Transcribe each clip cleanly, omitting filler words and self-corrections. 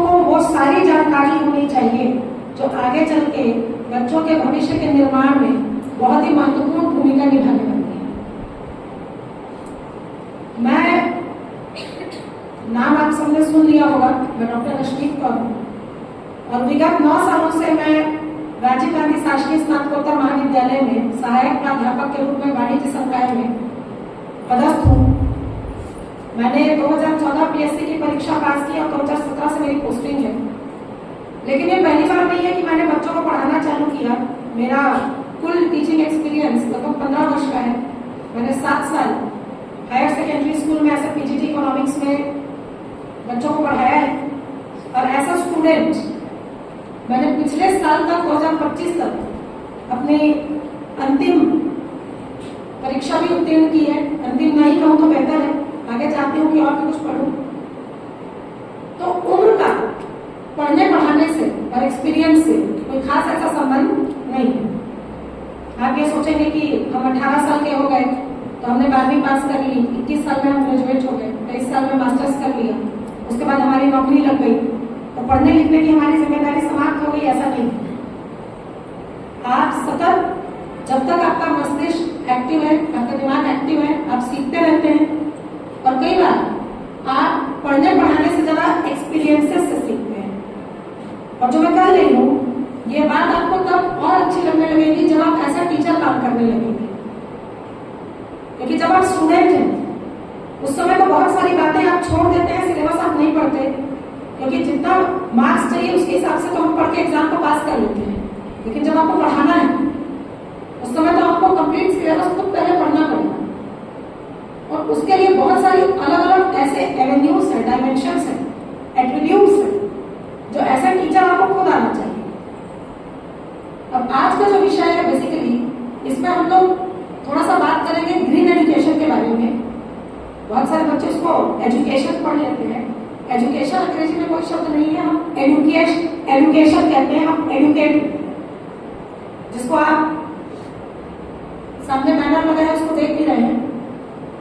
को वो सारी जानकारी होनी चाहिए जो आगे चल के बच्चों के भविष्य के निर्माण में बहुत ही महत्वपूर्ण भूमिका निभाने वाली है। मैं नाम आप सबने सुन लिया होगा, मैं डॉक्टर रश्मित कौर हूँ और विगत 9 सालों से मैं राजीव गांधी शासकीय स्नातकोत्तर महाविद्यालय में सहायक प्राध्यापक के रूप में वाणिज्य संकाय में पदस्थ हूँ। मैंने 2014 पीएससी की परीक्षा पास की और 2017 से मेरी पोस्टिंग है। लेकिन ये पहली बार नहीं है कि मैंने बच्चों को पढ़ाना चालू किया। मेरा कुल टीचिंग एक्सपीरियंस लगभग 15 वर्ष का है। मैंने 7 साल हायर सेकेंडरी स्कूल में ऐसे पीजीटी इकोनॉमिक्स में बच्चों को पढ़ाया है और एज अ स्टूडेंट मैंने पिछले साल तक 2025 तक अपनी अंतिम परीक्षा भी उत्तीर्ण की है। अंतिम नहीं कहूँ तो बेहतर है, आगे चाहती हूँ कि और भी कुछ पढ़ूं। तो उम्र का पढ़ने पढ़ाने से और एक्सपीरियंस से कोई खास ऐसा संबंध नहीं है। आप ये सोचेंगे कि हम 18 साल के हो गए तो हमने 12वीं पास कर ली, 21 साल में हम ग्रेजुएट हो गए, 23 साल में मास्टर्स कर लिया, उसके बाद हमारी नौकरी लग गई तो पढ़ने लिखने की हमारी जिम्मेदारी समाप्त हो गई, ऐसा नहीं। आप सतत जब तक आपका मस्तिष्क एक्टिव है, आपका दिमाग एक्टिव है, आप सीखते रहते हैं और कई बार आप पढ़ने पढ़ाने से ज्यादा एक्सपीरियंसेस से सीखते हैं। और जो मैं कह रही हूँ ये बात आपको तब और अच्छी लगने लगेगी जब आप ऐसा टीचर काम करने लगेंगे, क्योंकि जब आप स्टूडेंट हैं उस समय तो बहुत सारी बातें आप छोड़ देते हैं, सिलेबस आप नहीं पढ़ते, क्योंकि जितना मार्क्स चाहिए उसके हिसाब से तो हम पढ़ के एग्जाम को पास कर लेते हैं। लेकिन जब आपको पढ़ाना है उस समय तो आपको कंप्लीट सिलेबस को पहले पढ़ना पड़ेगा और उसके लिए बहुत सारी अलग अलग ऐसे एवेन्यूज है, डायमेंशंस है, एट्रीब्यूट्स है जो ऐसा टीचर आपको खुद आना चाहिए। अब आज का जो विषय है बेसिकली इसमें हम लोग थोड़ा सा बात करेंगे ग्रीन एजुकेशन के बारे में। बहुत सारे बच्चे उसको एजुकेशन पढ़ लेते हैं। एजुकेशन अंग्रेजी में कोई शब्द नहीं है, हम एजुकेशन कहते हैं, हम एडुकेट, जिसको आप सामने बैनर लगा है उसको देख भी रहे हैं।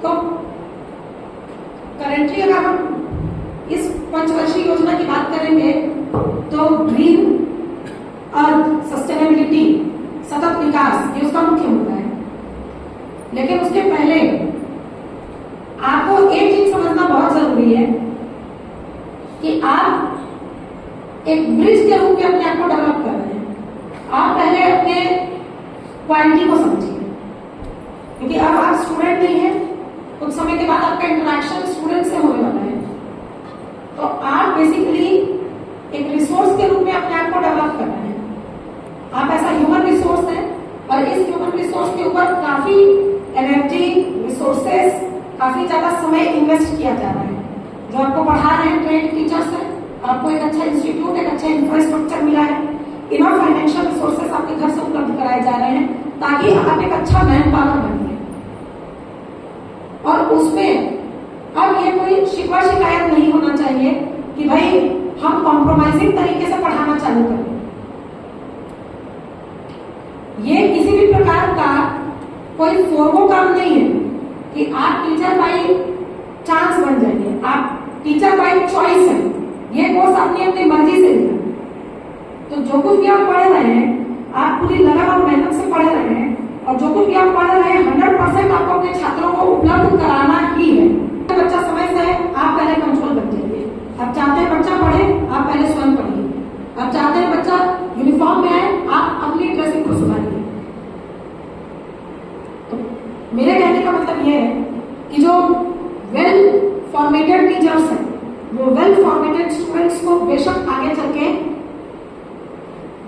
तो करेंटली अगर हम इस पंचवर्षीय योजना की बात करेंगे तो ग्रीन अर्थ, सस्टेनेबिलिटी, सतत विकास, ये उसका मुख्य मुद्दा है। लेकिन उसके पहले आपको एक चीज समझना बहुत जरूरी है कि आप एक ब्रिज के रूप में अपने आप को डेवलप कर रहे हैं। आप पहले अपने क्वालिटी को समझिए, क्योंकि अब आप स्टूडेंट नहीं है, कुछ समय के बाद आपका इंटरेक्शन स्टूडेंट से होने वाला है। तो आप बेसिकली एक रिसोर्स के रूप में अपने आप को डेवलप कर रहे हैं। आप ऐसा ह्यूमन रिसोर्स है और इस ह्यूमन रिसोर्स के ऊपर काफी एनर्जी, रिसोर्सेस, काफी ज्यादा समय इन्वेस्ट किया जा रहा है। जो आपको पढ़ा रहे हैं ट्रेंड टीचर्स है, आपको एक अच्छा इंस्टीट्यूट, एक अच्छा इंफ्रास्ट्रक्चर मिला है, इनफ फाइनेंशियल रिसोर्सेस आपके घर से उपलब्ध कराए जा रहे हैं ताकि आप एक अच्छा मैन पावर बनिए। और उसमें अब ये कोई शिकवा शिकायत नहीं होना चाहिए कि भाई हम कॉम्प्रोमाइजिंग तरीके से पढ़ाना चालू करें। ये किसी भी प्रकार का कोई फोर्मो काम नहीं है कि आप टीचर बाई चांस बन जाइए, आप टीचर बाई चॉइस है। ये कोर्स आपने अपनी मर्जी से लिया, तो जो कुछ भी आप पढ़ रहे हैं आप पूरी लगन और मेहनत से पढ़ रहे हैं और जो कुछ भी आप पढ़ रहे हैं 100% आपको अपने छात्रों को उपलब्ध कराना ही है। बच्चा समय से है, आप पहले कंट्रोल बन जाइए। आप चाहते हैं बच्चा पढ़े, आप पहले स्वयं पढ़िए। आप चाहते हैं बच्चा यूनिफॉर्म में आए, आप अपनी ड्रेसिंग को सुधारिए। तो मेरे कहने का मतलब यह है कि जो वेल फॉर्मेटेड टीचर्स हैं वो वेल फॉर्मेटेड स्टूडेंट्स को बेशक आगे चल के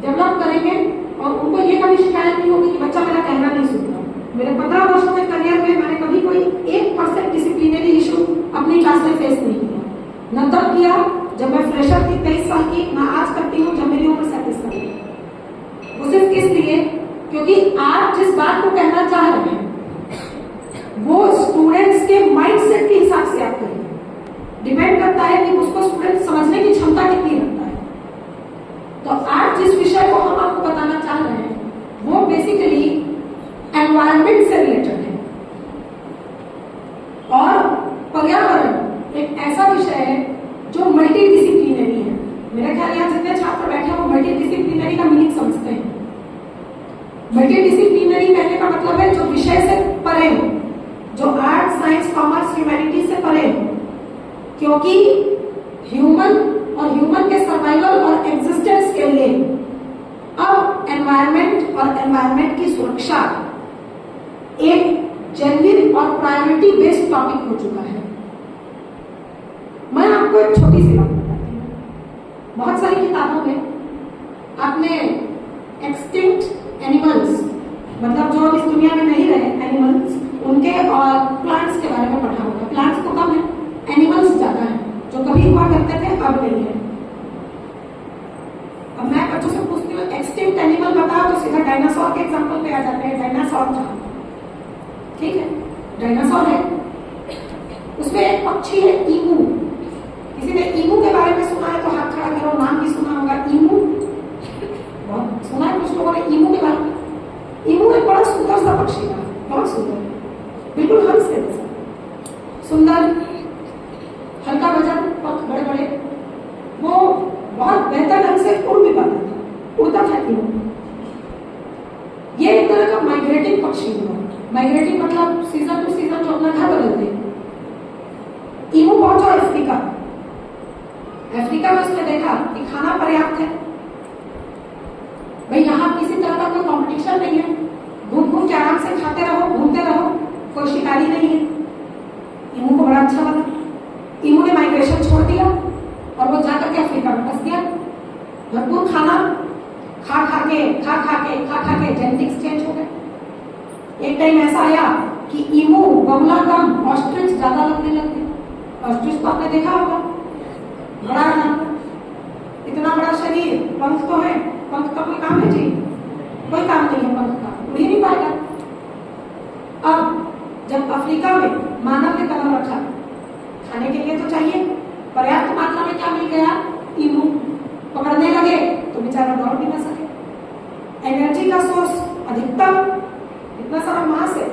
डेवलप करेंगे और उनको ये कभी शिकायत नहीं होगी कि बच्चा मेरा कहना नहीं सुनता। मेरे 15 वर्षों के करियर में मैंने कभी कोई 1% डिसिप्लिनरी इशू अपनी क्लास में फेस नहीं किया। न तब किया जब मैं फ्रेशर थी 23 साल की, न आज करती हूँ जब मेरी उम्र 37 साल की। वो सिर्फ इसलिए क्योंकि आप जिस बात को कहना चाह रहे हैं वो स्टूडेंट्स के माइंडसेट के हिसाब से आप करिए। डिपेंड करता है कि उसको स्टूडेंट समझने की क्षमता कितनी रखता है। तो आज जिस विषय को हम आपको बताना चाह रहे हैं वो बेसिकली एनवायरनमेंट से रिलेटेड है और पर्यावरण एक ऐसा विषय है जो मल्टी डिसिप्लिनरी है। ह्यूमैनिटी से परे, क्योंकि ह्यूमन और ह्यूमन के सर्वाइवल और एग्जिस्टेंस के लिए अब एनवायरनमेंट और एनवायरनमेंट की सुरक्षा एक जेन्युइन और प्रायोरिटी बेस्ड टॉपिक हो चुका है। मैं आपको एक छोटी सी बात बताती हूँ। बहुत सारी किताबों में आपने एक्सटिंक्ट एनिमल्स, मतलब जो इस दुनिया में नहीं रहे एनिमल्स, उनके और प्लांट्स के बारे में पढ़ा होगा। प्लांट्स तो कम है, एनिमल्स ज्यादा है, जो कभी हुआ करते थे अब नहीं है। अब मैं बच्चों से पूछती हूँ एक्सटिंक्ट एनिमल बताओ तो सीधा डायनासोर के एग्जांपल पे आ जाते हैं। डायनासोर था, ठीक है, डायनासोर है, उसमें एक पक्षी है ईमू। किसी ने ईमू के बारे में सुना है तो हाथ खड़ा करो, नाम भी सुना होगा ईमू, बहुत सुना है कुछ लोगों ने ईमू के बारे में। ईमू एक बड़ा सुंदर सा पक्षी था, बहुत सुंदर, बिल्कुल हंस के जैसा, सुंदर, हल्का वजन, पंख बड़े बड़े, वो बहुत बेहतर ढंग से उड़ भी पाता था, उड़ता था ईमू। ये एक तरह का माइग्रेटिंग पक्षी हुआ। माइग्रेटिंग मतलब सीजन टू सीजन जो अपना घर बदलते हैं। ईमू पहुंचा अफ्रीका। अफ्रीका में उसने देखा कि खाना पर्याप्त है, भाई यहाँ किसी तरह का कोई कंपटीशन नहीं है, घूम घूम के आराम से खाते रहो, घूमते रहो, कोई शिकारी नहीं है। ईमू को बड़ा अच्छा लगा। ईमू ने माइग्रेशन छोड़ दिया और वो जाकर के अफ्रीका में बस गया। भरपूर खाना खा खा के जेनेटिक्स चेंज हो गए। एक टाइम ऐसा आया कि ईमू बगुला कम ऑस्ट्रिच ज्यादा लगने लगे। ऑस्ट्रिच तो आपने देखा होगा, बड़ा जानवर, इतना बड़ा शरीर, पंख तो है, पंख का कोई काम है जी? कोई काम नहीं है पंख का, उड़ ही नहीं पाएगा। अब जब अफ्रीका में मानव ने कदम रखा, खाने के लिए तो चाहिए, पर्याप्त मात्रा में क्या मिल गया? ईमू। पकड़ने लगे तो बेचारा दौड़ भी ना सके। एनर्जी का सोर्स अधिकतम, इतना सारा मांस है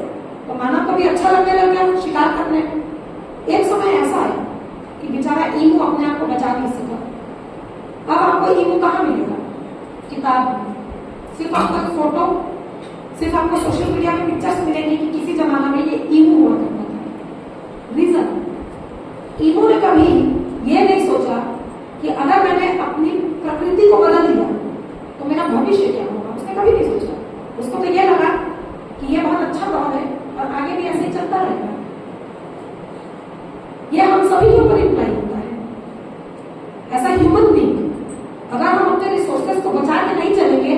तो मानव को भी अच्छा लगने लग गया शिकार करने। एक समय ऐसा है कि बेचारा ईमू अपने आप को बचा नहीं सका। अब आपको ईमू कहाँ मिलेगा? किताब में। सिर्फ आपको फोटो, सिर्फ आपको सोशल मीडिया में पिक्चर्स मिलेंगी कि किसी जमाना में ये ईमू हुआ करता था। रीजन, ईमू ने कभी ये नहीं सोचा कि अगर मैंने अपनी प्रकृति को बदल दिया तो मेरा भविष्य क्या होगा। उसने कभी नहीं सोचा। उसको तो ये लगा कि ये बहुत अच्छा दौर है और आगे भी ऐसे ही चलता रहेगा। ये हम सभी के ऊपर इम्प्लाई होता है। ऐसा ह्यूमन बीइंग, अगर हम अपने रिसोर्सेस को बचा के नहीं चलेंगे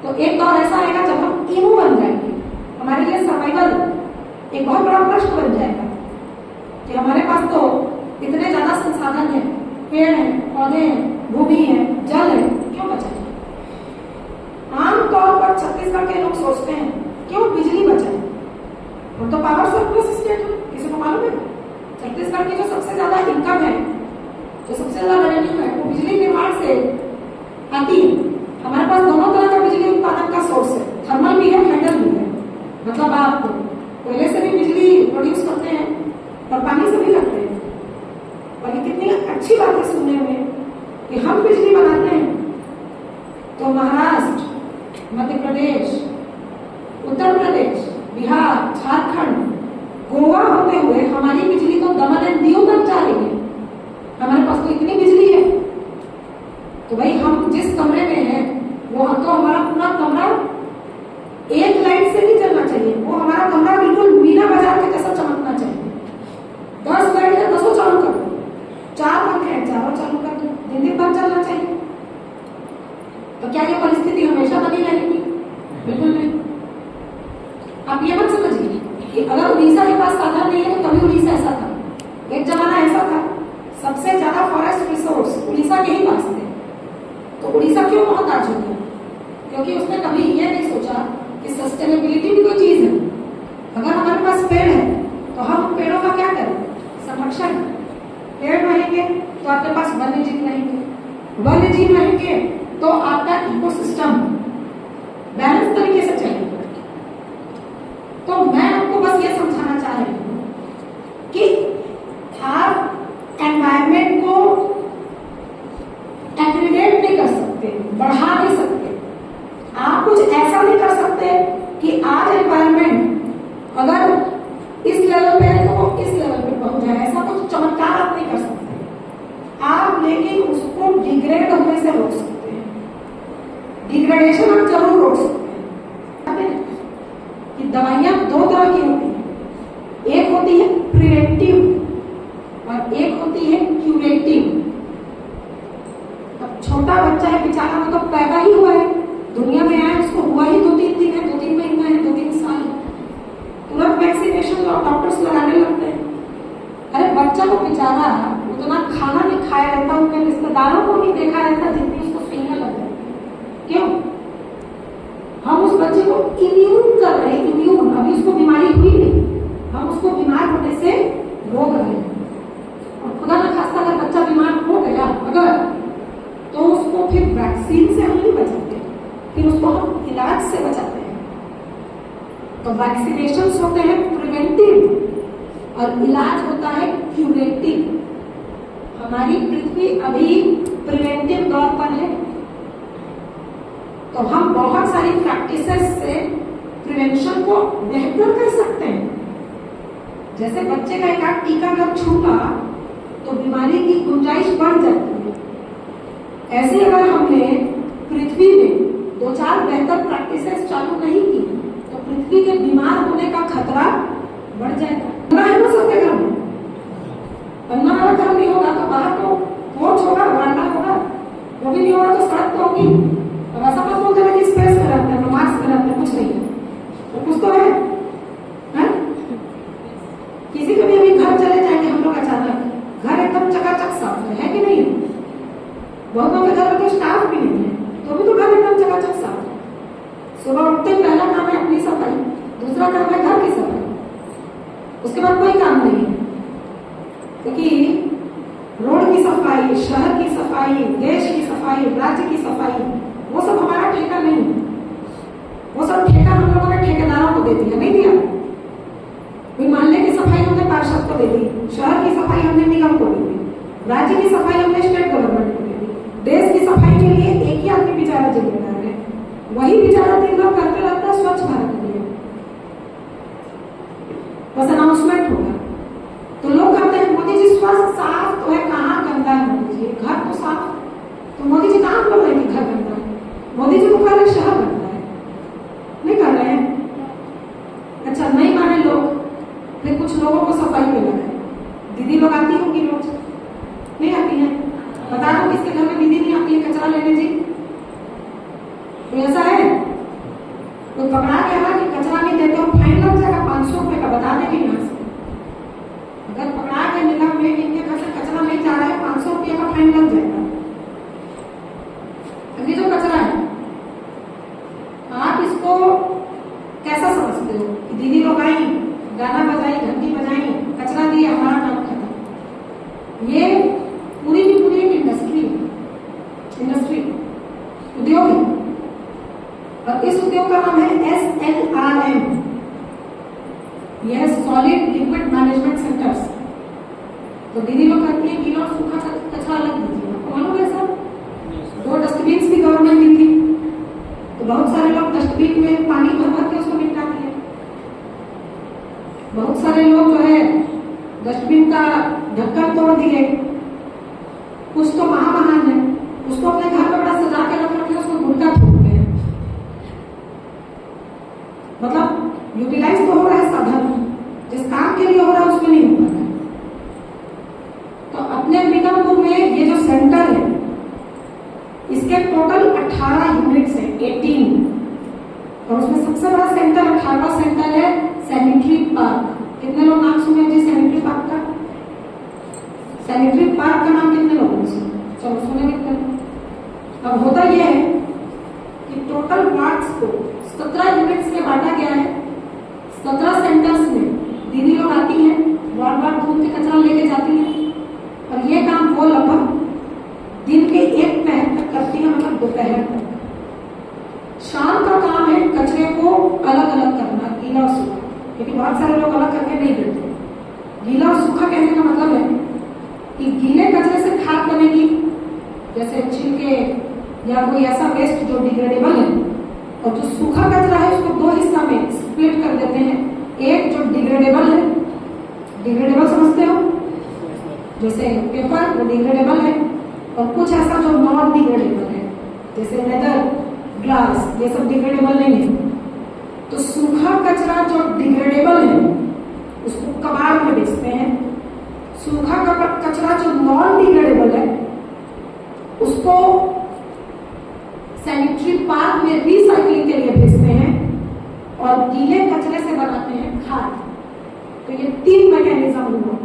तो एक दौर ऐसा आएगा जब हम ईमू बन जाएंगे। हमारे लिए सर्वाइवल एक बहुत बड़ा प्रश्न बन जाएगा कि हमारे पास तो इतने ज्यादा संसाधन है, पेड़ है, पौधे हैं, भूमि है, जल है, क्यों बचाएं? आमतौर पर छत्तीसगढ़ के लोग सोचते हैं क्यों बिजली बचाए। हम तो पावर सरप्लस स्टेट है, किसी को मालूम है? छत्तीसगढ़ की जो सबसे ज्यादा इनकम है, जो सबसे ज्यादा रेवेन्यू है, वो बिजली निर्माण से आती है। हमारे पास दोनों तरह का बिजली उत्पादन का सोर्स है, थर्मल भी है, हाइडल भी है। मतलब आप कोयले से भी बिजली प्रोड्यूस करते हैं और पानी से भी करते हैं। और ये कितनी अच्छी बात है सुनने में कि हम बिजली बनाते हैं तो महाराष्ट्र, मध्य प्रदेश, उत्तर प्रदेश, बिहार, झारखंड, गोवा होते हुए हमारी बिजली तो दमन एंड दीव तक जा रही है। हमारे पास तो इतनी बिजली है। तो भाई हम जिस कमरे में हैं वो तो हमारा पूरा कमरा एक लाइट से नहीं चलना चाहिए। वो हमारा कमरा बिल्कुल मीना बाजार के जैसा चमकना चाहिए। 10 लाइट है, 10 चालू कर दो, 4 पंखे हैं, 4 चालू कर दो, दिन भर चलना चाहिए। तो क्या ये परिस्थिति हमेशा बनी रहेगी? बिल्कुल नहीं। आप ये मत समझिए कि अगर उड़ीसा के पास साधन नहीं है तो तभी उड़ीसा ऐसा था। एक जमाना ऐसा था, सबसे ज्यादा फॉरेस्ट रिसोर्स उड़ीसा के ही पास थे। तो उड़ीसा क्यों बहुत आज हो गया? क्योंकि उसने कभी ये नहीं सोचा कि सस्टेनेबिलिटी भी कोई चीज है। अगर हमारे पास पेड़ है तो हम पेड़ों का क्या करें? संरक्षण। पेड़ रहेंगे तो आपके पास वन्य जीव रहेंगे, वन्य जीव रहेंगे तो आपका इकोसिस्टम बैलेंस तरीके से चलेगा। तो मैं आपको बस ये समझाना चाह रही हूँ कि आप एनवायरमेंट को एग्रीगेट नहीं कर सकते, बढ़ा नहीं सकते। आप कुछ ऐसा नहीं कर सकते कि आज एनवायरमेंट अगर इस लेवल पे है तो वो इस लेवल पे पहुंच रिकमेंडेशन आप जरूर रोक सकते हैं कि दवाइयां दो तरह की होती है, एक होती है प्रिवेंटिव और एक होती है क्यूरेटिव। अब छोटा बच्चा है बेचारा, वो तो पैदा ही हुआ है, दुनिया में आया, उसको हुआ ही 2-3 दिन है, 2-3 महीना है, 2-3 साल है, तुरंत वैक्सीनेशन डॉक्टर्स लगाने लगते हैं। अरे बच्चा को बेचारा उतना खाना नहीं खाया रहता, उनके रिश्तेदारों को नहीं देखा रहता जितनी उसको सुइयां लग रही। क्यों? हम उस बच्चे को इम्यून कर रहे हैं, इम्यून, अभी उसको बीमारी हुई नहीं, हम उसको बीमार होने से रोक रहे हैं। और खुदा न खास्ता अगर बच्चा बीमार हो गया अगर, तो उसको फिर वैक्सीन से हम नहीं बचाते, फिर उसको हम इलाज से बचाते हैं। तो वैक्सीनेशन होते हैं प्रिवेंटिव और इलाज होता है क्यूरेटिव। हमारी पृथ्वी अभी प्रिवेंटिव दौर पर है, तो हम बहुत सारी प्रैक्टिसेस से प्रिवेंशन को बेहतर कर सकते हैं। जैसे बच्चे का एक आध टीका अगर छूटा तो बीमारी की गुंजाइश बढ़ जाती है। ऐसे अगर हमने पृथ्वी में 2-4 बेहतर प्रैक्टिसेस चालू नहीं की तो पृथ्वी के बीमार होने का खतरा बढ़ जाएगा। है ना सबके घर में? पन्ना वाला घर नहीं होगा तो बाहर तो पोर्च होगा, वरांडा होगा, वो भी नहीं होगा तो सड़क तो होगी। अब ऐसा मत बोलते हैं कि स्पेस में रहते हैं, मार्क्स में रहते हैं, कुछ नहीं है, तो कुछ तो है? किसी के भी अभी घर चले जाएंगे हम लोग अचानक, घर एकदम चकाचक साफ है कि नहीं? बहुतों के घर में तो स्टाफ भी नहीं है, तो भी तो घर एकदम चकाचक साफ है। सुबह उठते पहला काम है अपनी सफाई, दूसरा काम है घर की सफाई, उसके बाद कोई काम नहीं है। क्योंकि रोड की सफाई, शहर की सफाई, देश की सफाई, राज्य की सफाई, वो सब हमारा ठेका नहीं है। वो सब ठेका हम लोगों ने ठेकेदारों को दे दिया, नहीं दिया? कोई मोहल्ले की सफाई हमने पार्षद को दे दी, शहर की सफाई हमने निगम को दे दी, राज्य की सफाई हमने स्टेट गवर्नमेंट को दे दी, देश की सफाई के लिए एक ही आदमी बेचारा जिम्मेदार है, वही बेचारा दिन भर करते रहता है स्वच्छ भारत के लिए। बस अनाउंसमेंट होगा तो लोग कहते हैं मोदी जी स्वास्थ्य साफ तो है, कहाँ गंदा है मोदी जी, घर तो साफ, तो मोदी जी कहाँ बोल रहे हैं कि घर गंदा है? मोदी जी तो कह रहे शहर गंदा है, नहीं कर रहे हैं? अच्छा, नहीं माने लोग, फिर कुछ लोगों को सफाई पे लगाए। दीदी लोग आती होंगी रोज, नहीं आती है? बता दो किसके घर में दीदी नहीं आती है कचरा लेने जी? तो ऐसा है कोई पकड़ा गया ना कि कचरा नहीं देते हो फाइन लग जाएगा 500 रुपए का, बता देंगे यहाँ से। अगर पकड़ा के निगम में इनके घर से कचरा नहीं जा रहा है 500 रुपये का फाइन लग जाएगा। अभी जो कचरा है आप इसको कैसा समझते हो कि दीदी लोग आई, गाना बजाई, घंटी बजाई, कचरा दिया, हमारा काम खत्म? ये पूरी की पूरी एक इंडस्ट्री उद्योग है और इस उद्योग का नाम है SLRM, यह सॉलिड लिक्विड मैनेजमेंट सेंटर्स। तो दीदी लोग कहती है गीला और सूखा कचरा अलग दीजिए, आपको मालूम है सर? 2 डस्टबिन भी गवर्नमेंट दी थी, तो बहुत सारे लोग डस्टबिन में पानी भर के उसको निपटाती है। बहुत सारे लोग जो है डस्टबिन का ढक्कन तोड़ दिए, कुछ तो महान है, उसको अपने घर में बड़ा सजा के रख रखे, उसको गुटका ठोकते हैं। मतलब यूटिलाइज तो हो रहा है साधन, जिस काम के लिए हो रहा है उसमें नहीं हो रहा है। तो अपने निगमपुर में ये जो सेंटर है इसके टोटल 18 यूनिट्स हैं, 18, और उसमें सबसे बड़ा सेंटर 18वां सेंटर है सैनिटरी पार्क। कितने लोग नाम सुने जी सैनिटरी पार्क का? सैनिटरी पार्क का नाम कितने लोगों ने सुना? चलो सुने कितने? अब होता यह है कि टोटल वार्ड्स को 17 यूनिट्स में बांटा गया है। 17 सेंटर्स में दीदी लोग आती हैं, वार्ड घूम के कचरा लेके जाती हैं, और ये काम वो लगभग दिन के 1 पहर तक करती है, मतलब दोपहर तक। शाम का काम है कचरे को अलग अलग करना, गीला और सूखा, क्योंकि बहुत सारे लोग अलग करके नहीं देते। गीला और सूखा कहने का मतलब है कि गीले कचरे से खाद बनेगी, जैसे छिलके या कोई ऐसा वेस्ट जो डिग्रेडेबल है, और जो सूखा कचरा है उसको 2 हिस्सा में स्प्लिट कर देते हैं। एक जो डिग्रेडेबल है, डिग्रेडेबल समझते हो, जैसे पेपर वो डिग्रेडेबल है, और कुछ ऐसा जो नॉन डिग्रेडेबल है, जैसे लेदर, ग्लास, ये सब डिग्रेडेबल नहीं है। तो सूखा कचरा जो डिग्रेडेबल है उसको कबाड़ में बेचते हैं। सूखा कचरा जो नॉन डिग्रेडेबल है उसको सैनिटरी पार्क में रिसाइकलिंग के लिए भेजते हैं और गीले कचरे से बनाते हैं खाद। तो ये 3 मैकेनिज्म हुआ।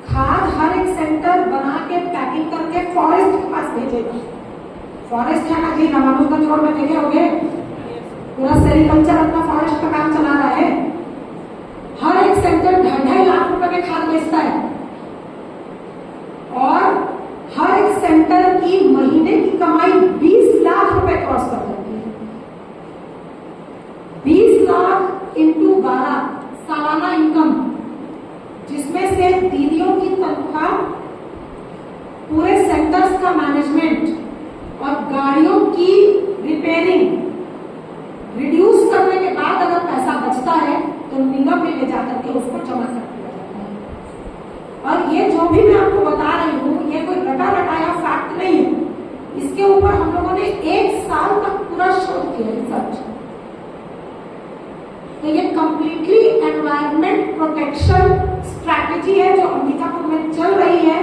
खाद हर एक सेंटर बना के पैकिंग करके फॉरेस्ट के पास भेजेगा। फॉरेस्ट है ना जी, रामानुजगंज रोड में देखे होंगे, पूरा सेरिकल्चर अपना फॉरेस्ट का काम चला रहा है। हर एक सेंटर 2.5 लाख रुपए के खाद बेचता है और हर एक सेंटर की महीने की कमाई 20 लाख रुपए क्रॉस कर जाती है। 20 लाख इंटू 12 सालाना इनकम, जिसमें से दीदियों की तनख्वाह, पूरे सेंटर्स का मैनेजमेंट और गाड़ियों की रिपेयरिंग रिड्यूस करने के बाद अगर पैसा बचता है तो निगम में ले जाकर के उसको जमा कर दिया जाता है। और ये जो भी मैं आपको बता रही हूँ ये कोई रटा रटाया फैक्ट नहीं है। इसके ऊपर हम लोगों ने 1 साल तक पूरा शोध किया रिसर्च। तो ये कंप्लीटली एनवायरमेंट प्रोटेक्शन स्ट्रैटेजी है जो अंबिकापुर में चल रही है।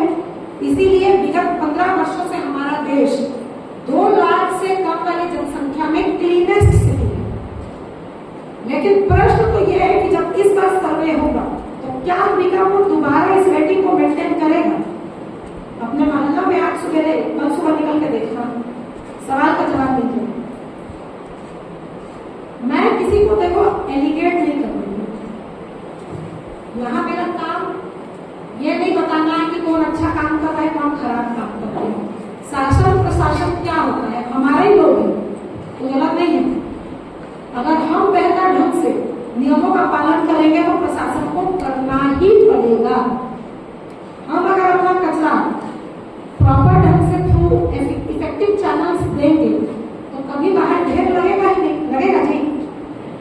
इसीलिए विगत 15 वर्षों से हमारा देश 2 लाख से कम वाली जनसंख्या में क्लीनेस्ट सिटी है। लेकिन प्रश्न तो यह है कि जब इस बार सर्वे होगा तो क्या अंबिकापुर दोबारा इस रेटिंग को मेंटेन करेगा? अपने मोहल्ला में आज कल सुबह निकल के देखना, सवाल का जवाब दीजिए। मैं किसी को देखो एलिगेट नहीं कर रही हूँ। यहाँ मेरा काम ये नहीं बताना है कि कौन अच्छा काम कर रहा है कौन खराब काम कर रहा है। शासन प्रशासन क्या होता है, हमारे ही लोग हैं, तो गलत नहीं है। अगर हम बेहतर ढंग से नियमों का पालन करेंगे तो प्रशासन को करना ही पड़ेगा। हम अगर अपना कचरा प्रॉपर ढंग से थ्रू इफेक्टिव चैनल्स देंगे तो कभी बाहर ढेर लगेगा ही नहीं। लगेगा जी?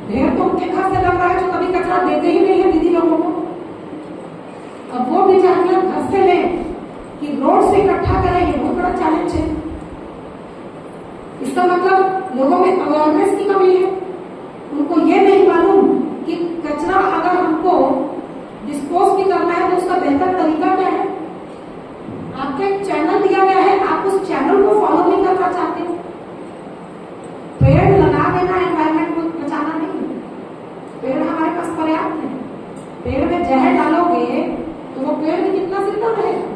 ढेर तो उनके घर से लग रहा है जो कभी कचरा देते ही नहीं है दीदी लोगों को। अब वो भी जानिए घर से लें कि रोड से इकट्ठा करें, ये बहुत बड़ा चैलेंज है। इसका मतलब लोगों में अवेयरनेस की कमी है। उनको ये नहीं मालूम कि कचरा अगर हमको डिस्पोज भी करना है तो उसका बेहतर तरीका क्या है। आपको एक चैनल दिया गया है, आप उस चैनल को फॉलो नहीं करना चाहते। पेड़ लगा देना एनवायरमेंट को बचाना नहीं। पेड़ हमारे पास पर्याप्त है। पेड़ में जहर डालोगे तो वो पेड़ भी कितना जिंदा रहेगा।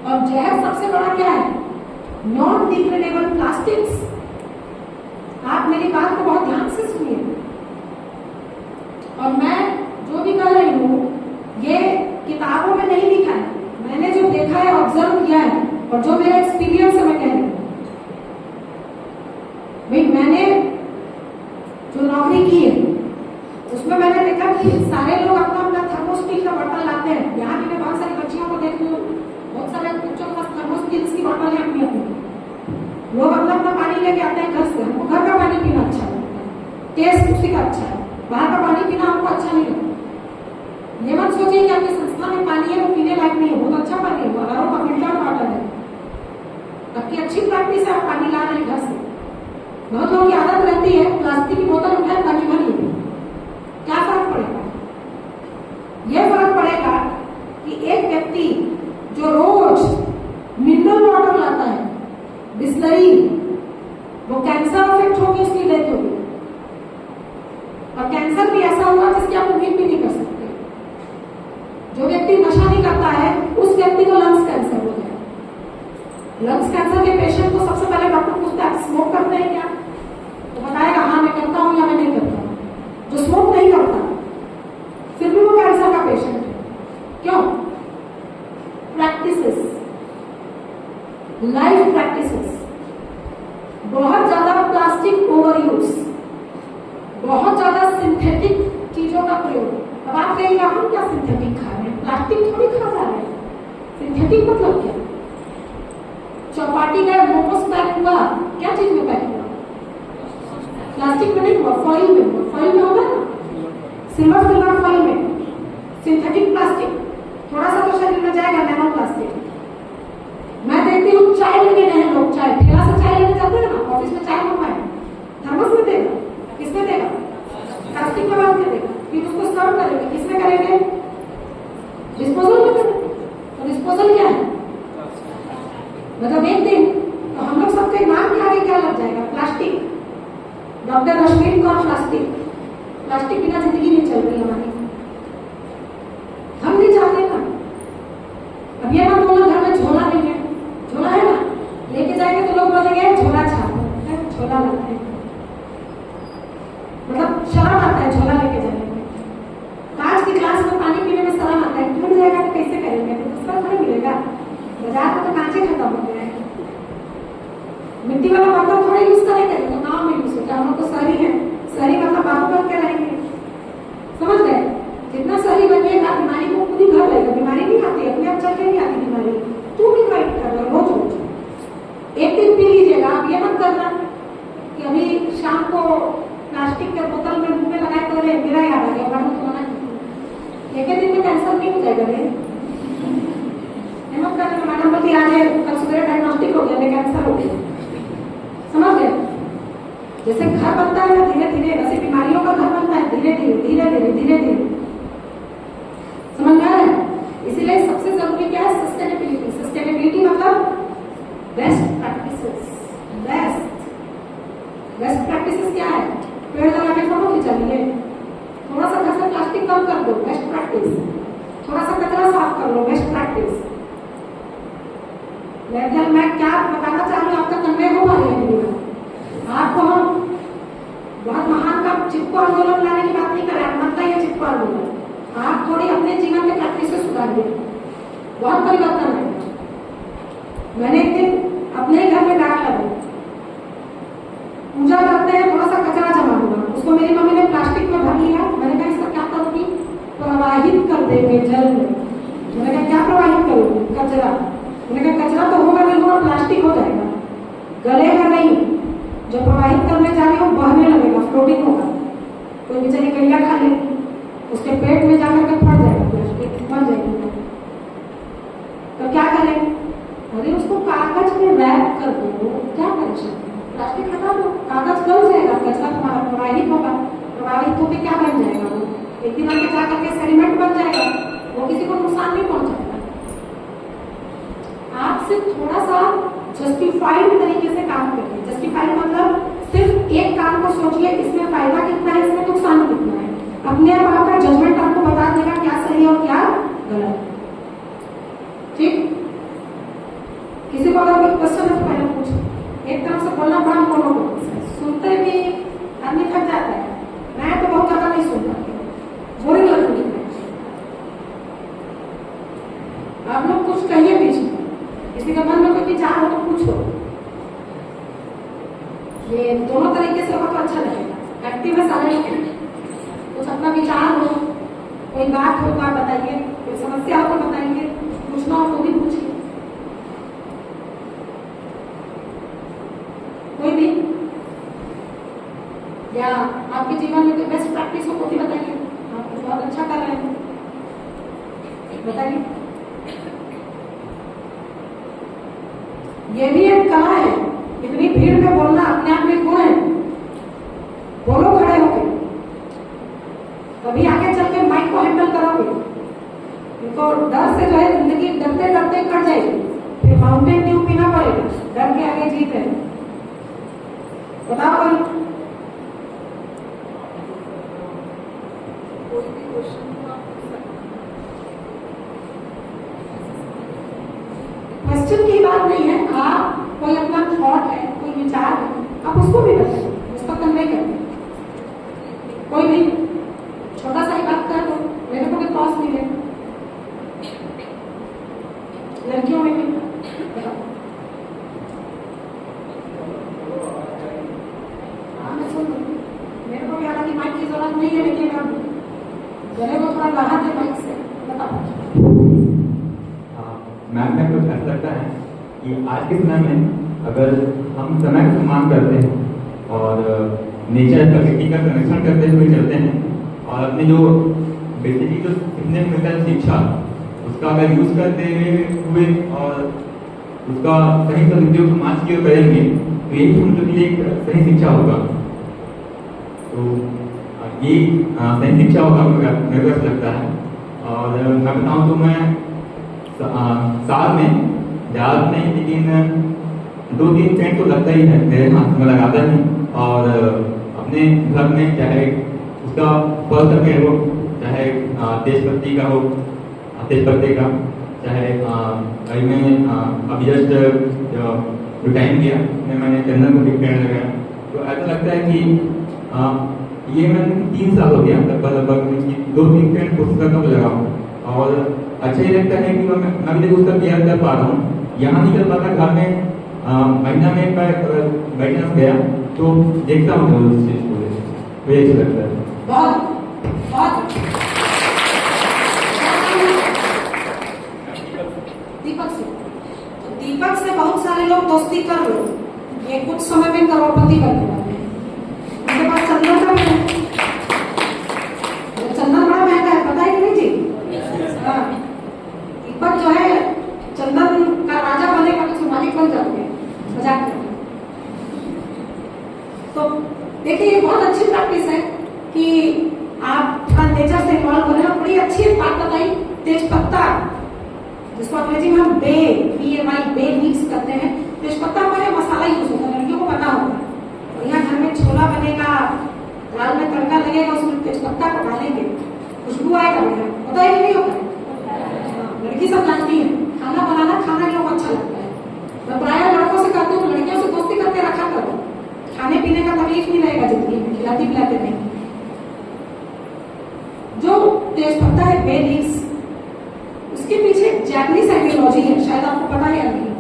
और जहर सबसे बड़ा क्या है? Non degradable plastics. आप मेरी बात को बहुत ध्यान से सुनिए। और मैं जो भी कह रही हूँ ये किताबों में नहीं लिखा है, मैंने जो देखा है ऑब्जर्व किया है और जो मेरा एक्सपीरियंस है मैं कह रही हूँ। भाई मैंने जो नौकरी की है उसमें मैंने देखा कि सारे लोग अपना अपना थर्मोस्टिल का बर्तन लाते हैं। यहाँ भी मैं बहुत सारी बच्चियों को देखती हूँ, बहुत सारे बच्चों के पास थर्मोस्टिल्स की बॉटल अपनी अपनी। लोग अपना अपना पानी लेके आते हैं घर से। हमको घर का पानी पीना अच्छा लगता है, टेस्ट उसी का अच्छा है। बाहर का पानी पीना हमको अच्छा नहीं लगता। ये मत सोचिए कि आपकी संस्था में पानी है वो पीने लायक नहीं है, बहुत अच्छा पानी है, हजारों का फिल्टर वाटर है। आपकी अच्छी प्रैक्टिस है, आप पानी ला रहे हैं घर से। बहुत लोगों की आदत रहती है प्लास्टिक की बोतल उठाए पानी भरी। क्या फर्क पड़ेगा? यह फर्क पड़ेगा कि एक व्यक्ति जो रोज मिनरल वाटर लाता है, बिस्लरी, वो कैंसर अफेक्ट होगी, उसकी डेथ होगी। और कैंसर भी ऐसा होगा जिसकी आप उम्मीद भी नहीं कर सकते। जो व्यक्ति नशा नहीं करता है उस व्यक्ति को लंग्स कैंसर हो जाए। लंग्स कैंसर के पेशेंट को सबसे पहले डॉक्टर पूछता है आप स्मोक करते हैं क्या, तो बताएगा हाँ मैं करता हूँ या मैं नहीं करता हूँ। जो स्मोक नहीं करता फिर भी वो कैंसर का पेशेंट है। क्यों? प्रैक्टिसेस, लाइफ प्रैक्टिसेस, बहुत ज्यादा प्लास्टिक ओवर यूज, बहुत ज्यादा सिंथेटिक चीजों का प्रयोग। अब आप कहेंगे हम क्या सिंथेटिक खा रहे हैं? प्लास्टिक थोड़ी खा रहे हैं। सिंथेटिक मतलब क्या? चौपाटी का मोमोस पैक हुआ, क्या चीज में पैक हुआ? प्लास्टिक में नहीं हुआ, फॉइल में हुआ। फॉइल में होगा ना, सिल्वर फॉइल में। सिंथेटिक प्लास्टिक थोड़ा सा तो शरीर में जाएगा, नैनो प्लास्टिक। मैं देखती हूँ चाय लेने गए लोग, चाय ठेला से चाय लेने जाते हैं ना, ऑफिस में चाय डॉक्टर रश्मि कौन प्लास्टिक, प्लास्टिक बिना जिंदगी नहीं चल रही हमारी, हम नहीं चाहते ना। अब ये मत बोलो घर में झोला नहीं है, झोला है ना, लेके जाएंगे तो लोग बोलेंगे झोला छाप है, झोला लगता है, मतलब शर्म आता है झोला लेके जाने में। कांच की ग्लास में पानी पीने में शर्म आता है, टूट जाएगा तो कैसे करेंगे, तो दूसरा थोड़ी मिलेगा, बाजार में तो कांचे खत्म हो गए हैं। मिट्टी वाला बर्तन थोड़ा यूज करेंगे तो गाँव में यूज होता है, हम लोग तो शहरी है, शहरी मतलब बातों बन के रहेंगे, समझ गए। जितना शहरी बनिएगा बीमारी को खुद ही घर लेगा, बीमारी नहीं आती अपने आप चल के नहीं आती बीमारी, तू भी फाइट कर रहा रोज रोज। एक दिन पी लीजिएगा, आप ये मत करना कि अभी शाम को प्लास्टिक के बोतल में मुंह में लगाए तो मेरा याद आ गया, मैडम तो मना की, एक दिन में कैंसर नहीं हो जाएगा रे, मत करना। मैडम बोलती आज कल सुबह डायग्नोस्टिक हो गया कैंसर हो गया, समझ गए। जैसे घर बनता है ना धीरे धीरे, वैसे बीमारियों का घर बनता है धीरे धीरे धीरे धीरे धीरे धीरे, समझ में आ रहा है। इसीलिए सबसे जरूरी क्या है, सस्टेनेबिलिटी। सस्टेनेबिलिटी मतलब बेस्ट प्रैक्टिसेस। बेस्ट प्रैक्टिसेस क्या है, पेड़ लगा के फोटो खिंचा लिए, थोड़ा सा घर से प्लास्टिक कम कर दो, बेस्ट प्रैक्टिस। थोड़ा सा कचरा साफ कर लो, बेस्ट प्रैक्टिस। मैं क्या बताना चाह रही हूँ, आपका कन्वे हो पा रही है मेरी बात। आपको हम बहुत महान का चिपको आंदोलन लाने की बात नहीं कर रहे, मत ये चिपको आंदोलन, आप थोड़ी अपने जीवन में प्रैक्टिस सुधारिए, बहुत परिवर्तन है। मैंने एक दिन अपने ही घर में डांट लगाई, पूजा करते हैं थोड़ा सा कचरा जमा हुआ, उसको मेरी मम्मी ने प्लास्टिक में भर लिया। मैंने कहा इसका क्या करूंगी, प्रवाहित कर देंगे जल में। मैंने कहा क्या प्रवाहित करूंगी, कचरा। मैंने कहा कचरा तो होगा नहीं, होगा प्लास्टिक हो जाएगा, गलेगा नहीं, जो प्रवाहित करने जा रही हो बहने लगेगा, फ्लोटिंग होगा, कोई बेचारी गैया खा लेगी, उसके पेट में जाकर के फट जाएगा प्लास्टिक, मर जाएगी। तो क्या करें, अरे उसको कागज में रैप कर दो, क्या परेशान, प्लास्टिक हटा दो, कागज गल जाएगा, कचरा तुम्हारा प्रवाहित होगा, प्रभावित होकर क्या बन जाएगा, वो एक दिन आगे जाकर के सेडिमेंट बन जाएगा, वो किसी को नुकसान नहीं पहुंचाएगा। आप सिर्फ थोड़ा सा जस्टिफाइड तरीके से काम करिए। जस्टिफाइड मतलब सिर्फ एक काम को सोचिए, इसमें फायदा कितना है, इसमें नुकसान कितना है, अपने आप आपका जजमेंट आपको बता देगा क्या सही है और क्या गलत। ठीक, किसी को अगर कोई क्वेश्चन है तो पहले पूछो। एक तरफ से बोलना बड़ा मोनोटोनस है, सुनते भी आदमी थक जाता है, मैं तो बहुत ज्यादा नहीं सुन पाती, बोरिंग लगती है। आप लोग कुछ कहिए बीच में, किसी का मन में कोई विचार हो तो पूछो, ये दोनों तरीके से हो तो अच्छा लगेगा। एक्टिव है सारे, कुछ अपना विचार हो, कोई बात हो तो आप बताइए, कोई समस्या हो तो बताइए, पूछना हो तो भी पूछिए, कोई भी, या आपके जीवन में कोई बेस्ट प्रैक्टिस हो तो भी बताइए, आप कुछ बहुत अच्छा कर रहे हैं बताइए। ये भी एक कला है, इतनी भीड़ में बोलना अपने आप में गुण है, बोलो खड़े होके, कभी आगे चल के माइक को हैंडल करोगे, उनको डर से जो है जिंदगी डरते डरते कट जाएगी, फिर माउंटेन ड्यू पीना पड़ेगा, डर के आगे जीत है। बताओ भाई, कोई भी क्वेश्चन की बात नहीं है, आप कोई अपना थॉट है, कोई विचार है, आप उसको भी बताइए, उसको कन्वे करिए, कोई भी छोटा सा ही बात कर दो, मेरे को भी कॉस्ट मिले, लड़कियों में भी मैं सुन लूँ, मेरे को भी हालांकि माइक की जरूरत नहीं है, लेकिन अब गले को थोड़ा राहत है माइक से, बताओ। मैम में कुछ ऐसा लगता है कि आज के समय में अगर हम समय का सम्मान करते हैं और नेचर प्रकृति का संरक्षण करते हुए चलते हैं और अपने जो बेसिकली जो सीखने को मिलता है शिक्षा, उसका अगर यूज करते हुए और उसका सही सदुपयोग समाज की ओर करेंगे तो यही हम लोग के लिए एक सही शिक्षा होगा। तो ये सही शिक्षा होगा मेरे को ऐसा लगता है। और मैं बताऊँ तो मैं साल में ज़्यादा नहीं, लेकिन 2-3 पेंट तो लगता ही है, मेरे हाथ में लगाता ही। और अपने घर में, चाहे उसका पर्सनल पेड़ हो, चाहे तेजपत्ती का हो, तेजपत्ते का, चाहे अभी मैं अभी जस्ट जो टाइम किया मैंने चंदन को भी पेड़ लगाया। तो ऐसा लगता है कि ये मैंने 3 साल हो गया लगभग 2-3 पेड़ उसका कब लगाऊँ, और अच्छा ही लगता है कि मैं अभी तक उसका केयर कर पा रहा हूँ। यहाँ नहीं कर पाता, घर में महीना में एक बार बैठना गया तो देखता हूँ उस चीज़ को, मुझे अच्छा लगता है। बहुत बहुत दीपक से, तो दीपक से बहुत सारे लोग दोस्ती कर लो, ये कुछ समय में करोड़पति बनने वाले हैं। उनके पास चंदन का भी है, चंदन बड़ा महंगा है, पता है कि नहीं जी? हाँ, दीपक जो है चंदन का राजा बनेगा तो मालिक बन जाओगे, मजाक करके। तो देखिए ये बहुत अच्छी प्रैक्टिस है कि आप थोड़ा नेचर से इन्वॉल्व बने। बड़ी अच्छी बात बताई, तेजपत्ता जिसको अंग्रेजी में हम बे लीव्स करते हैं। तेजपत्ता हमारे मसाला यूज होता है, लड़कियों को पता होता है। और यहाँ घर में छोला बनेगा, दाल में तड़का लगेगा, उसमें तेजपत्ता को डालेंगे, खुशबू आएगा बढ़िया, होता है कि नहीं होता है? लड़की सब जानती है, खाना बनाना खाना लोग अच्छा लगता है। मैं प्राय लड़कों से कहती हूँ लड़कियों से दोस्ती करके रखा करो, खाने पीने का तकलीफ नहीं रहेगा जिंदगी में, खिलाती पिलाते नहीं। जो तेजपत्ता है बे लीव्स, उसके पीछे जापानीज आइडियोलॉजी है, शायद आपको पता है या नहीं।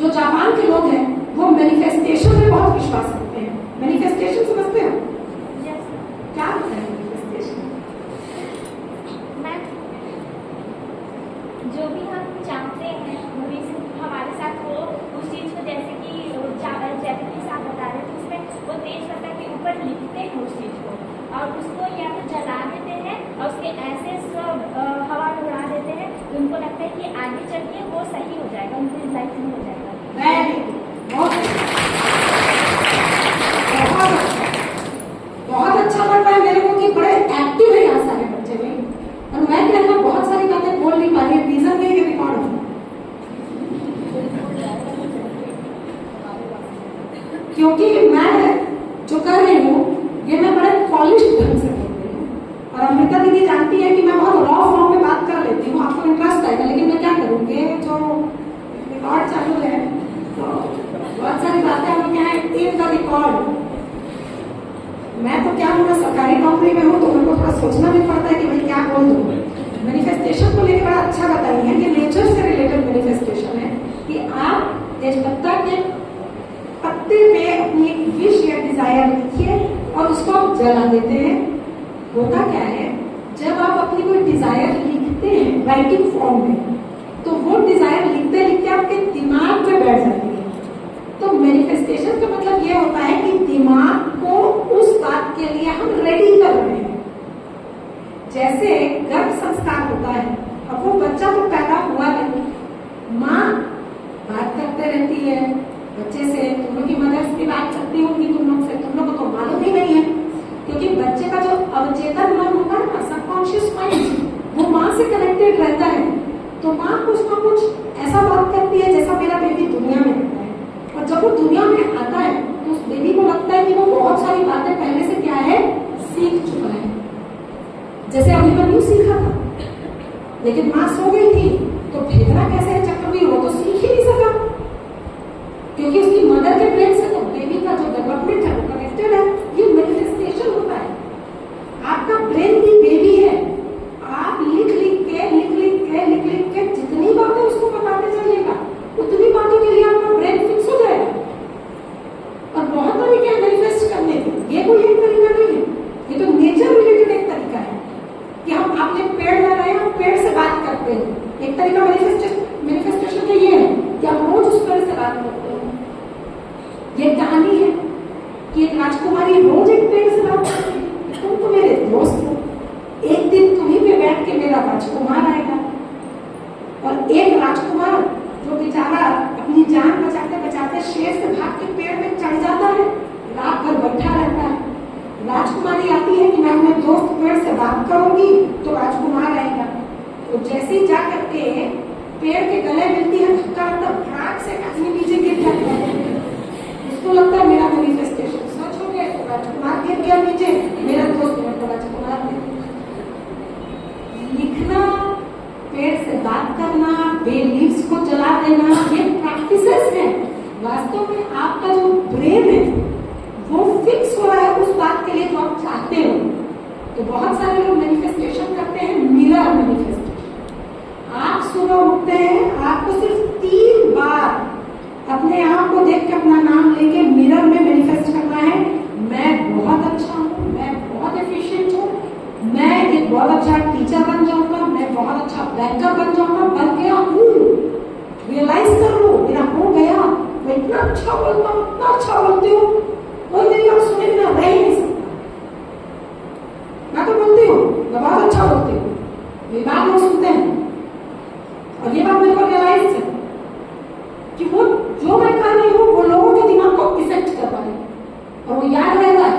जो जापान के लोग हैं वो मैनिफेस्टेशन में बहुत विश्वास करते हैं। मैनिफेस्टेशन समझते हो? क्या होता है मैनिफेस्टेशन? जो भी हम चाहते हैं भविष्य हमारे साथ हो, उस चीज को, जैसे कि जैपनीज आप बता रहे थे, उसमें वो तेजपत्ता के ऊपर लिखते हैं उस चीज को, और उसको या तो जला देते हैं और उसके ऐसे सब हवा में उड़ा देते हैं, तो उनको लगता है कि आगे चल के वो सही हो जाएगा, उनकी लाइफ में हो जाएगा। बहुत अच्छा लगता है मेरे को कि बड़े एक्टिव है यहाँ सारे बच्चे में, और मैं कहना बहुत सारी बातें बोल नहीं पा रही, रीजन नहीं है रिकॉर्ड हो, क्योंकि मैं जो कर रही हूँ ये मैं बड़े पॉलिश ढंग से बोल रही हूँ। और अमृता दीदी जानती है कि मैं बहुत रॉ फॉर्म में बात कर लेती हूँ, आपको इंटरेस्ट आएगा, लेकिन मैं क्या करूँगी, जो रिकॉर्ड चालू है तो बहुत सारी बातें हम क्या है इन द रिकॉर्ड। मैं तो क्या हूँ, मैं सरकारी नौकरी में हूँ, तो मेरे को थोड़ा सोचना भी पड़ता है कि भाई क्या बोल दूँ। मैनिफेस्टेशन को लेकर बड़ा अच्छा बताई है कि नेचर से रिलेटेड मैनिफेस्टेशन है कि आप तेजपत्ता के पत्ते पे अपनी एक विश या डिजायर लिखिए और उसको आप जला देते हैं। होता क्या है, जब आप अपनी कोई डिजायर लिखते हैं राइटिंग फॉर्म में, तो वो डिजायर लिखते लिखते आपके दिमाग में बैठ जाती है। तो मैनिफेस्टेशन का मतलब ये होता है कि दिमाग को उस बात के लिए हम रेडी कर रहे हैं। जैसे गर्भ संस्कार होता है, अब वो बच्चा तो पैदा हुआ नहीं, माँ बात करते रहती है बच्चे से, तुम लोग की मदर्स की बात करती होंगी तुम लोग से, तुम लोग को तो मालूम ही नहीं है, क्योंकि बच्चे का जो अवचेतन मन होता है ना, सबकॉन्शियस माइंड, वो माँ से कनेक्टेड रहता है। तो माँ कुछ ना कुछ ऐसा बात करती है जैसा मेरा बेबी दुनिया में रहता है, और जब वो दुनिया में आता है तो उस बेबी को लगता है कि वो बहुत सारी बातें पहले से क्या है सीख चुका है। जैसे अभिमन्यु सीखा था, लेकिन माँ सो गई थी, तो भेजना कैसे है चक्रव्यूह, वो तो सीख ही नहीं सका, क्योंकि उसकी मदर के ब्रेन से तो बेबी का जो डेवलपमेंट है वो कनेक्टेड है। ये मैनिफेस्टेशन होता है, आपका ब्रेन भी बेबी है, आप लिख लिख के जितनी बातें उसको बताते जाइएगा, उतनी बातों के लिए आपका ब्रेन फिक्स हो जाएगा। और बहुत तरीके हैं मैनिफेस्ट करने के, ये कोई एक तरीका नहीं है, ये तो नेचर रिलेटेड एक तरीका है कि हम आपने पेड़ लगाए, हम पेड़ से बात करते हैं। एक तरीका मैनिफेस्टेशन का ये है कि आप रोज उस पेड़ से बात करते हैं। ये कहानी है कि एक राजकुमारी रोज एक पेड़ से बात करती है, तुम तो मेरे दोस्त हो, एक दिन तुम्हीं पे बैठ के मेरा राजकुमार आएगा। और एक राजकुमार जो बेचारा अपनी जान बचाते बचाते शेर से भाग के पेड़ में चढ़ जाता है, रात भर बैठा रहता है। राजकुमारी आती है कि मैं अपने दोस्त पेड़ से बात करूंगी तो राजकुमार आएगा। तो जैसे ही जा करके पेड़ के गले मिलती है, धक्का लगता, फटाक से आदमी नीचे गिर जाता है, उसको लगता है मेरा मैनिफेस्टेशन सच हो गया, तो राजकुमार गिर ब्रेन है वो फिक्स हो रहा है उस बात के लिए जो आप चाहते हो। तो बहुत सारे लोग मैनिफेस्टेशन करते हैं मिरर मैनिफेस्टेशन। आप सुबह उठते हैं, आपको सिर्फ 3 बार अपने आप को देख के अपना नाम लेके मिरर में मैनिफेस्ट करना है, मैं बहुत अच्छा हूँ, मैं बहुत एफिशिएंट हूँ, मैं एक बहुत अच्छा टीचर बन जाऊंगा, मैं बहुत अच्छा बैंकर बन जाऊंगा, बन गया हूँ। रियलाइज कर लो मेरा हो गया, मैं इतना अच्छा बोलता हूँ, इतना अच्छा बोलती हूँ, कोई मेरी बात सुने बिना रह ही नहीं सकता। मैं तो बोलती हूँ, मैं बहुत अच्छा बोलती हूँ, मेरी बात लोग सुनते हैं। और ये बात मेरे को रियलाइज है कि वो जो मैं कर रही हूँ वो लोगों के दिमाग को इफेक्ट कर पा रही है और वो याद रहता है,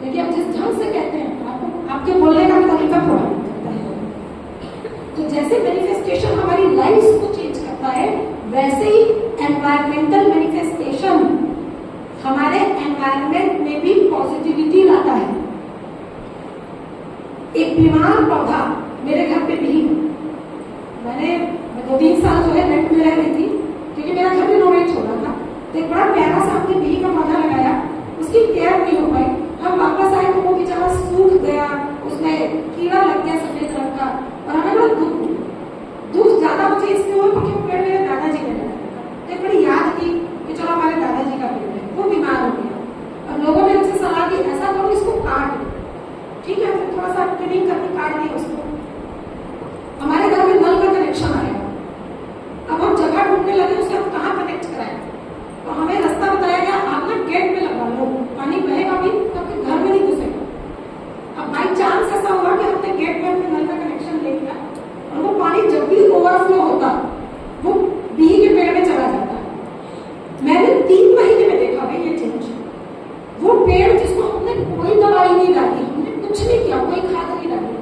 क्योंकि आप जिस ढंग से कहते हैं आपको आपके बोलने का तरीका प्रभावित करता है। तो जैसे मैनिफेस्टेशन हमारी लाइफ को चेंज करता है, वैसे ही एनवायरमेंटल मैनिफेस्टेशन हमारे एनवायरमेंट में भी पॉजिटिविटी लाता है। एक बीमार पौधा मेरे घर पे भी, मैंने 2-3 साल जो है रेंट में रह रही थी क्योंकि मेरा घर रिनोवेट हो रहा था। तो एक बड़ा प्यारा सा हमने बिही का पौधा लगाया, उसकी केयर नहीं हो पाई। हम वापस आए तो वो बेचारा सूख गया, उसमें कीड़ा लग गया सफेद रंग का, और हमें बड़ा दुख ज्यादा मुझे इसलिए हुआ क्योंकि वो पेड़ मेरे दादाजी ने लगाया था। एक बड़ी याद थी कि चलो हमारे दादाजी का पेड़ है, वो बीमार हो गया। अब लोगों ने मुझसे सलाह दी ऐसा करो इसको काट दो। ठीक है, थोड़ा सा ट्रिमिंग करके काट दिया उसको। हमारे घर में नल का कनेक्शन आया, अब हम जगह ढूंढने लगे उसे हम कहाँ कनेक्ट कराएं। तो हमें रास्ता बताया गया, आप ना गेट में लगवा लो, पानी बहेगा भी तो आपके घर में नहीं घुसेगा। अब बाई चांस ऐसा हुआ कि हमने गेट में अपने नल का कनेक्शन ले लिया और वो पानी जब भी ओवरफ्लो होता वो बिही के पेड़ में चला जाता। मैंने 3 महीने में देखा भाई ये चेंज। वो पेड़ जिसको हमने कोई दवाई नहीं डाली, हमने कुछ नहीं किया, कोई खाद नहीं डाली,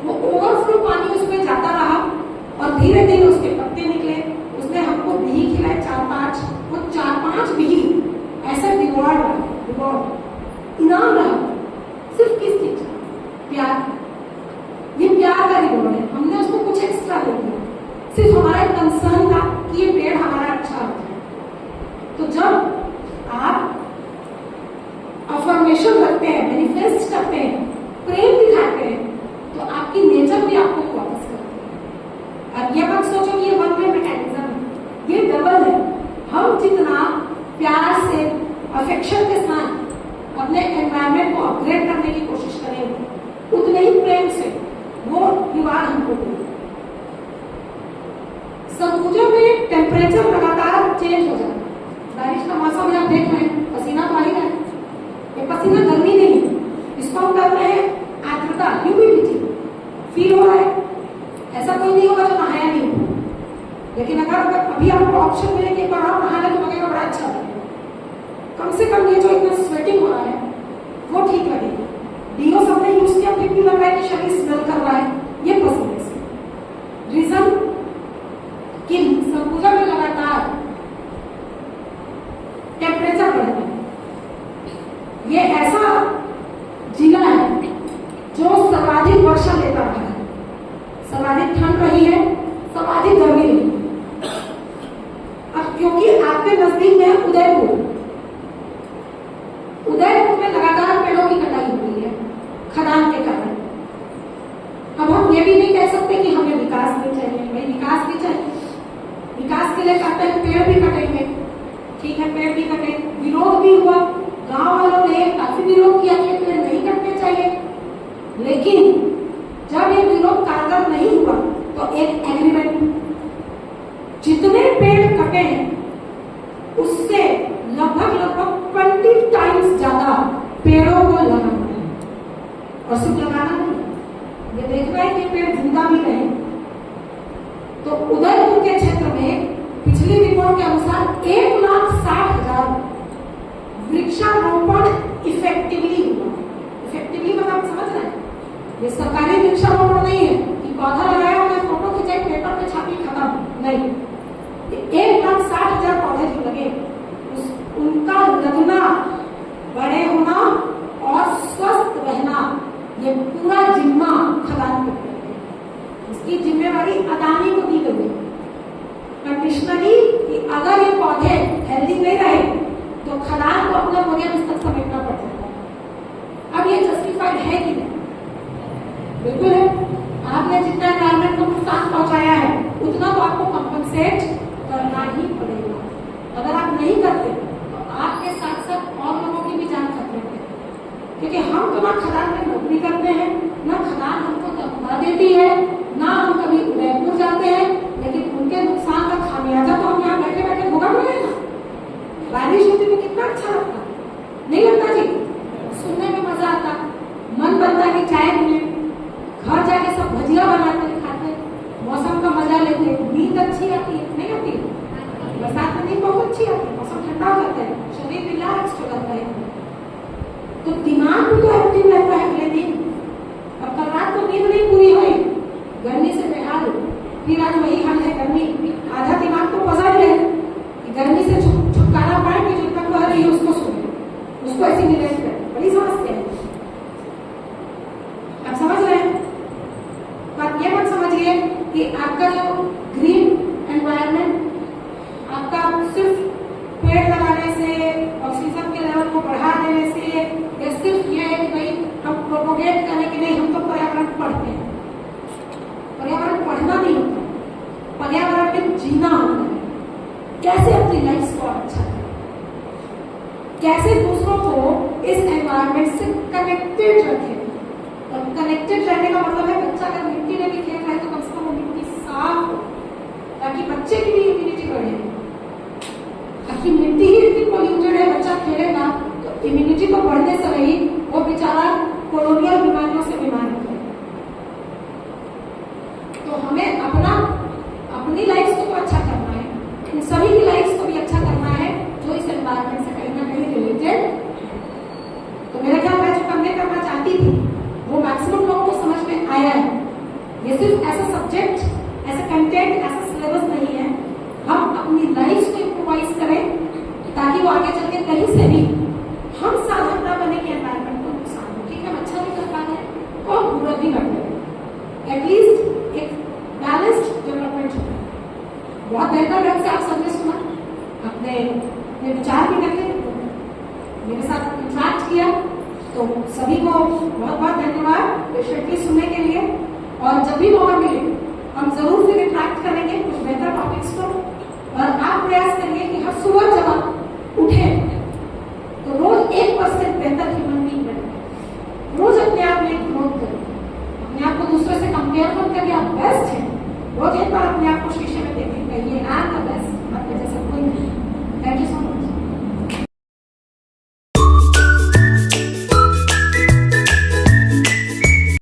वो ओवरफ्लो पानी उसमें जाता रहा और धीरे धीरे उसके पत्ते निकले। उसने हमको बिही खिलाए 4-5, वो 4-5 बिही ऐसे रिवॉर्ड इनाम रहा। सिर्फ किस चीज का? प्यार। ये प्यार का रिवॉर्ड है, हमने उसको कुछ एक्स्ट्रा दे दिया, सिर्फ हमारा कंसर्न था कि ये पेड़ हमारा अच्छा हो जाए। तो जब आप अफर्मेशन रखते हैं, मैनिफेस्ट करते हैं, प्रेम दिखाते हैं, तो आपकी नेचर भी आपको वापस करती है। अब ये मत सोचो कि ये वन वे मैकेनिज्म है, ये डबल है। हम जितना प्यार से, अफेक्शन के साथ अपने एनवायरमेंट को अपग्रेड करने की कोशिश करेंगे, उतने ही प्रेम से वो रिवार्ड हमको देंगे। सरगुजा में टेम्परेचर लगातार चेंज हो जाता है। बारिश का मौसम आप देख रहे हैं, पसीना तो आ ही रहा है। ये पसीना गर्मी नहीं है, इसको हम कहते हैं आर्द्रता, ह्यूमिडिटी। फील हो रहा है, ऐसा कोई नहीं होगा जो नहाया नहीं होगा। लेकिन अगर अभी आपको ऑप्शन मिले कि एक बार आप नहाने तो लगेगा बड़ा अच्छा लगेगा। कम से कम ये जो इतना स्वेटिंग हो रहा है वो ठीक लगेगा। डीओ सबने यूज किया, फिर भी लग रहा है कि शरीर स्मेल कर रहा है, ये पसीने से। रीजन कि सरगुजा में लगातार टेम्परेचर बढ़ रहा है। ये ऐसा जिला है जो सर्वाधिक वर्षा लेता रहा है, सर्वाधिक ठंड रही है, सर्वाधिक गर्मी रही है। अब क्योंकि आपके नजदीक में उदयपुर में लगातार पेड़ों की कटाई हो रही है खदान के कारण। अब हम ये भी नहीं कह सकते कि हमें विकास नहीं चाहिए। भाई विकास भी चाहिए, विकास के लिए कहते हैं पेड़ भी कटेंगे, ठीक है, पेड़ भी कटे। विरोध भी हुआ, गांव वालों ने काफी विरोध किया कि पेड़ नहीं कटने चाहिए। लेकिन जब ये विरोध कारगर नहीं हुआ तो एक एग्रीमेंट, जितने पेड़ कटे हैं उससे लगभग 20 टाइम्स ज्यादा पेड़ों को लगाना है। और सिर्फ लगाना नहीं, ये देखना है कि पेड़ जिंदा भी रहे। तो उदयपुर के क्षेत्र में पिछली रिपोर्ट के अनुसार 1,60,000 वृक्षारोपण इफेक्टिवली हुआ। इफेक्टिवली मतलब समझ रहे हैं, ये सरकारी वृक्षारोपण नहीं है कि पौधा लगाया उन्हें फोटो खिंचाई पेपर पे छापी खत्म, नहीं। 1,60,000 पौधे जो लगे उनका लगना, बड़े होना और स्वस्थ रहना, ये पूरा जिम्मा खदान को दिया गया। इसकी जिम्मेवारी अदानी को दी गई कंडीशनली कि अगर ये पौधे हेल्दी नहीं रहे तो खदान को ऑडियंस तक समेटना पड़ जाता है। अब ये जस्टिफाइड है कि नहीं? बिल्कुल है। आपने जितना एनवायरमेंट को नुकसान पहुंचाया है उतना तो आपको कंपनसेट करना ही पड़ेगा। अगर आप नहीं करते तो आपके साथ साथ और लोगों की भी जान खतरे में, क्योंकि हम तो ना खदान में नौकरी करते हैं, ना खदान हमको तनख्वाह देती है, ना हम कभी उदयपुर जाते हैं, लेकिन उनके नुकसान का खामियाजा तो हम यहाँ बैठे बैठे भुगत रहे हैं ना। बारिश होती तो कितना अच्छा लगता, नहीं लगता जी? सुनने में मजा आता, मन बनता कि चाय मिले, घर जाके सब भजिया बनाते खाते, मौसम का मजा लेते, नींद अच्छी आती है, नहीं आती? बरसात में नींद बहुत अच्छी आती है, मौसम ठंडा हो जाता है, शरीर रिलैक्स हो जाता है, तो दिमाग भी तो एक्टिव रहता है अगले दिन। अब कल रात को नींद नहीं पूरी हुई, गर्मी से बेहाल, फिर आज वही हाल है गर्मी, आधा दिमाग तो पजल है कि गर्मी से छुटकारा पाए कि जो तक वह रही है उसको सुने, उसको ऐसी निवेश करें, बड़ी समझते हैं। आप समझ रहे हैं? बात ये मत समझिए कि आपका जो ग्रीन एनवायरनमेंट आपका सिर्फ पेड़ लगाने से, ऑक्सीजन के लेवल को बढ़ा देने से, या सिर्फ ये है कि भाई हम प्रोपोगेट करने के लिए हम तो पर्यावरण पढ़ते हैं। पर्यावरण पढ़ना नहीं होता, पर्यावरण में जीना होता है। कैसे अपनी लाइफ को अच्छा करें, कैसे दूसरों को इस एनवायरनमेंट से कनेक्टेड रखें। और कनेक्टेड रहने का मतलब है बच्चा अगर मिट्टी में भी खेल रहा है तो कम से कम वो मिट्टी साफ हो, ताकि बच्चे की भी इम्यूनिटी बढ़े। ताकि मिट्टी ही इतनी पोल्यूटेड है, बच्चा खेलेगा तो इम्यूनिटी तो बढ़ने से रही, वो बेचारा कोलोनियल बीमारियों से बीमार है। तो हमें अपनी लाइफ को तो अच्छा करना है, इन सभी की लाइफ को भी अच्छा करना है जो इस एनवायरनमेंट से कहीं ना कहीं रिलेटेड। तो मेरे ख्याल में जो करना चाहती थी वो मैक्सिमम लोगों को समझ में आया है। ये सिर्फ ऐसा सब्जेक्ट, ऐसा कंटेंट, ऐसा सिलेबस नहीं है। हम अपनी लाइफ को इम्प्रोवाइज करें ताकि वो आगे चल के कहीं से भी हम साधन न बने कि एनवायरनमेंट को नुकसान हो। ठीक है, हम अच्छा भी कर पाते हैं और बुरा भी कर पाते हैं। एटलीस्ट एक बैलेंस्ड डेवलपमेंट होता है। बहुत बेहतर ढंग से आप सबने सुना, अपने विचार भी रखे, मेरे साथ इंटरेक्ट किया, तो सभी को बहुत बहुत धन्यवाद पेशेंटली सुनने के लिए। और जब भी मौका मिले हम जरूर फिर इंटरेक्ट करेंगे कुछ बेहतर टॉपिक्स पर। और आप प्रयास करिए कि हर सुबह जब आप उठें